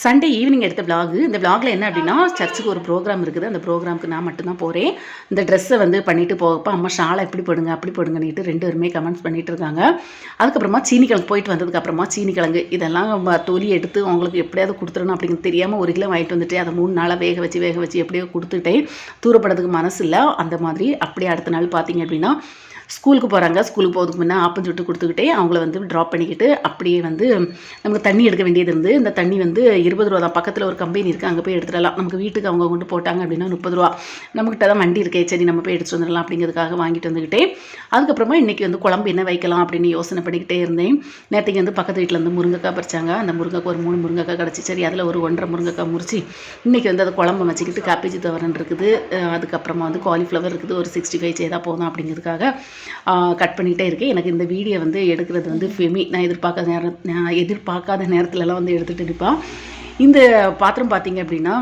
Sunday evening எடுத்த vlog. இந்த விலாகில் என்ன அப்படின்னா, சர்ச்சுக்கு ஒரு ப்ரோக்ராம் இருக்குது. அந்த ப்ரோக்ராமுக்கு நான் மட்டும்தான் போகிறேன். இந்த ட்ரெஸ்ஸை வந்து பண்ணிட்டு போகப்போ அம்மா ஷாலை எப்படி போடுங்க அப்படி போடுங்கன்னுட்டு 2 பேருமே கமெண்ட்ஸ் பண்ணிட்டு இருக்காங்க. அதுக்கப்புறமா சீனிக்கிழங்கு போயிட்டு வந்ததுக்கப்புறமா சீனிக்கிழங்கு இதெல்லாம் தொலி எடுத்து அவங்களுக்கு எப்படியாவது கொடுத்துடணும் அப்படிங்கிறது தெரியாமல் 1 கிலோ வாங்கிட்டு வந்துட்டு அதை 3 நாளாக வேக வச்சு எப்படியோ கொடுத்துட்டேன். தூரப்படுறதுக்கு மனசு இல்லை. அந்த மாதிரி அப்படியே அடுத்த நாள் பார்த்தீங்க அப்படின்னா ஸ்கூலுக்கு போகிறாங்க. ஸ்கூலுக்கு போகிறதுக்கு முன்னே ஆப்பம் சுட்டு கொடுத்துக்கிட்டே அவங்கள வந்து ட்ராப் பண்ணிக்கிட்டு அப்படியே வந்து நமக்கு தண்ணி எடுக்க வேண்டியது இருந்து, இந்த தண்ணி வந்து 20 ரூபா தான். பக்கத்தில் ஒரு கம்பெனி இருக்குது, அங்கே போய் எடுத்துடலாம். நமக்கு வீட்டுக்கு அவங்க கொண்டு போட்டாங்க அப்படின்னா 30 ரூபா. நம்மக்கிட்ட தான் வண்டி இருக்கே, சரி நம்ம போய் எடுத்துட்டு வந்துடலாம் அப்படிங்கிறதுக்காக வாங்கிட்டு வந்துக்கிட்டே அதுக்கப்புறமா இன்றைக்கி வந்து குழம்பு என்ன வைக்கலாம் அப்படின்னு யோசனை பண்ணிக்கிட்டே இருந்தேன். நேற்றுக்கு வந்து பக்கத்து வீட்டில் வந்து முருங்கைக்காய் பறிச்சாங்க. அந்த முருங்கைக்காய் ஒரு 3 முருங்கைக்காய் கிடச்சி, சரி அதில் ஒரு 1.5 முருங்கைக்காய் முறிச்சு இன்றைக்கி வந்து அதை குழம்பு வச்சுக்கிட்டு கேபேஜ் துவரன் இருக்குது, அதுக்கப்புறமா வந்து காலிஃப்ளவர் இருக்குது, ஒரு 65 செய்தா போதும் அப்படிங்கிறதுக்காக கட் பண்ணிகிட்டே இருக்கேன். எனக்கு இந்த வீடியோ வந்து எடுக்கிறது வந்து ஃபெமி நான் எதிர்பார்க்காத நேரத்துலலாம் வந்து எடுத்துகிட்டு இருப்பான். இந்த பாத்திரம் பார்த்தீங்க அப்படின்னா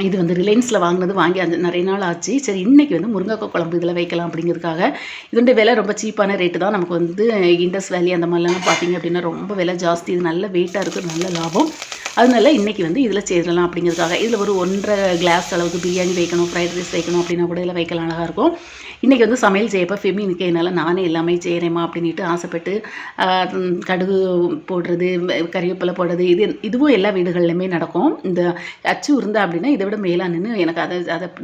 இது வந்து ரிலையன்ஸில் வாங்கி நிறைய நாள் ஆச்சு. சரி இன்றைக்கி வந்து முருங்கைக்காய் குழம்பு இதில் வைக்கலாம் அப்படிங்கிறதுக்காக. இதோட விலை ரொம்ப சீப்பான ரேட்டு தான். நமக்கு வந்து இண்டஸ் வேலி அந்த மாதிரிலாம் பார்த்தீங்க அப்படின்னா ரொம்ப விலை ஜாஸ்தி. இது நல்ல வெயிட்டாக இருக்குது, நல்ல லாபம். அதனால இன்றைக்கி வந்து இதில் செய்யலாம் அப்படிங்கிறதுக்காக. இதில் ஒரு 1.5 கிளாஸ் அளவுக்கு பிரியாணி வைக்கணும், ஃப்ரைட் ரைஸ் வைக்கணும் அப்படின்னா கூட இதில் வைக்கலாம், அழகாக இருக்கும். இன்றைக்கி வந்து சமையல் செய்யப்போ ஃபெமி நிற்கிறதுனால நானே எல்லாமே செய்கிறேம்மா அப்படின்ட்டு ஆசைப்பட்டு கடுகு போடுறது, கறிவேப்பிலை போடுறது, இதுவும் எல்லா வீடுகள்லையுமே நடக்கும். இந்த அச்சு இருந்தா அப்படின்னா இதை விட மேலாக நின்று எனக்கு அதை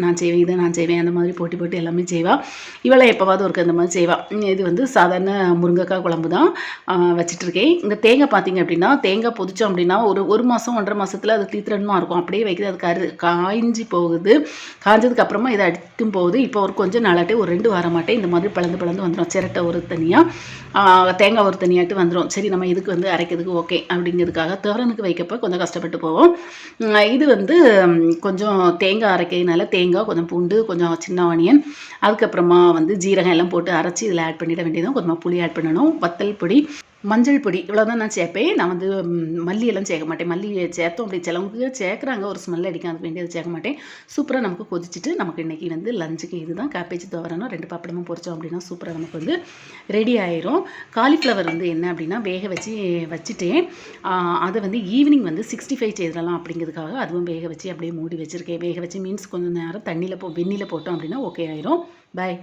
நான் செய்வேன், இதை நான் செய்வேன், அந்த மாதிரி போட்டு எல்லாமே செய்வாள். இவளை எப்போவாவது ஒரு அந்த மாதிரி செய்வாள். இது வந்து சாதாரண முருங்கைக்காய் குழம்பு தான் வச்சிட்ருக்கேன். இந்த தேங்காய் பார்த்திங்க அப்படின்னா, தேங்காய் பொதிச்சோம் அப்படின்னா ஒரு மாதம் 1.5 மாதத்தில் அது தீத்திரமாக இருக்கும். அப்படியே வைக்கிறது அது காய்ஞ்சி போகுது. காய்ஞ்சதுக்கு அப்புறமா இதை அடிக்கும் போகுது. இப்போ ஒரு கொஞ்சம் நாளாட்டே ஒரு 2 வாரம் மாட்டே இந்த மாதிரி பிளந்து வந்துடும். சிரட்டை ஒரு தனியாக, தேங்காய் ஒரு தனியாட்டு வந்துடும். சரி நம்ம இதுக்கு வந்து அரைக்கிறதுக்கு ஓகே அப்படிங்கிறதுக்காக தோரனுக்கு வைக்கப்போ கொஞ்சம் கஷ்டப்பட்டு போவோம். இது வந்து கொஞ்சம் தேங்காய் அரைக்கிறதுனால தேங்காய், கொஞ்சம் பூண்டு, கொஞ்சம் சின்ன ஆனியன், அதுக்கப்புறமா வந்து ஜீரகம் எல்லாம் போட்டு அரைச்சி இதில் ஆட் பண்ணிட வேண்டியதும். கொஞ்சமாக புளி ஆட் பண்ணணும், வத்தல் பொடி, மஞ்சள் பொடி, இவ்வளோதான் நான் சேர்ப்பேன். நான் வந்து மல்லியெல்லாம் சேர்க்க மாட்டேன். மல்லி சேர்த்தோம் அப்படி சிலவங்க சேர்க்குறாங்க, ஒரு ஸ்மெல் அடிக்கும், அதுக்கு வேண்டியது சேர்க்க மாட்டேன். சூப்பராக நமக்கு கொதிச்சுட்டு நமக்கு இன்றைக்கி வந்து லஞ்சுக்கு இதுதான் கேபேஜ் துவரணும் 2 பப்படமும் பொரிச்சோம் அப்படின்னா சூப்பராக நமக்கு வந்து ரெடி ஆயிரும். காலிஃப்ளவர் வந்து என்ன அப்படின்னா வேக வச்சுட்டேன். அதை வந்து ஈவினிங் வந்து 65 செய்திடலாம் அப்படிங்கிறதுக்காக அதுவும் வேக வச்சு அப்படியே மூடி வச்சுருக்கேன். வேக வச்சு மீன்ஸ் கொஞ்சம் நேரம் வெந்நியில் போட்டோம் அப்படின்னா ஓகே ஆயிரும். பாய்.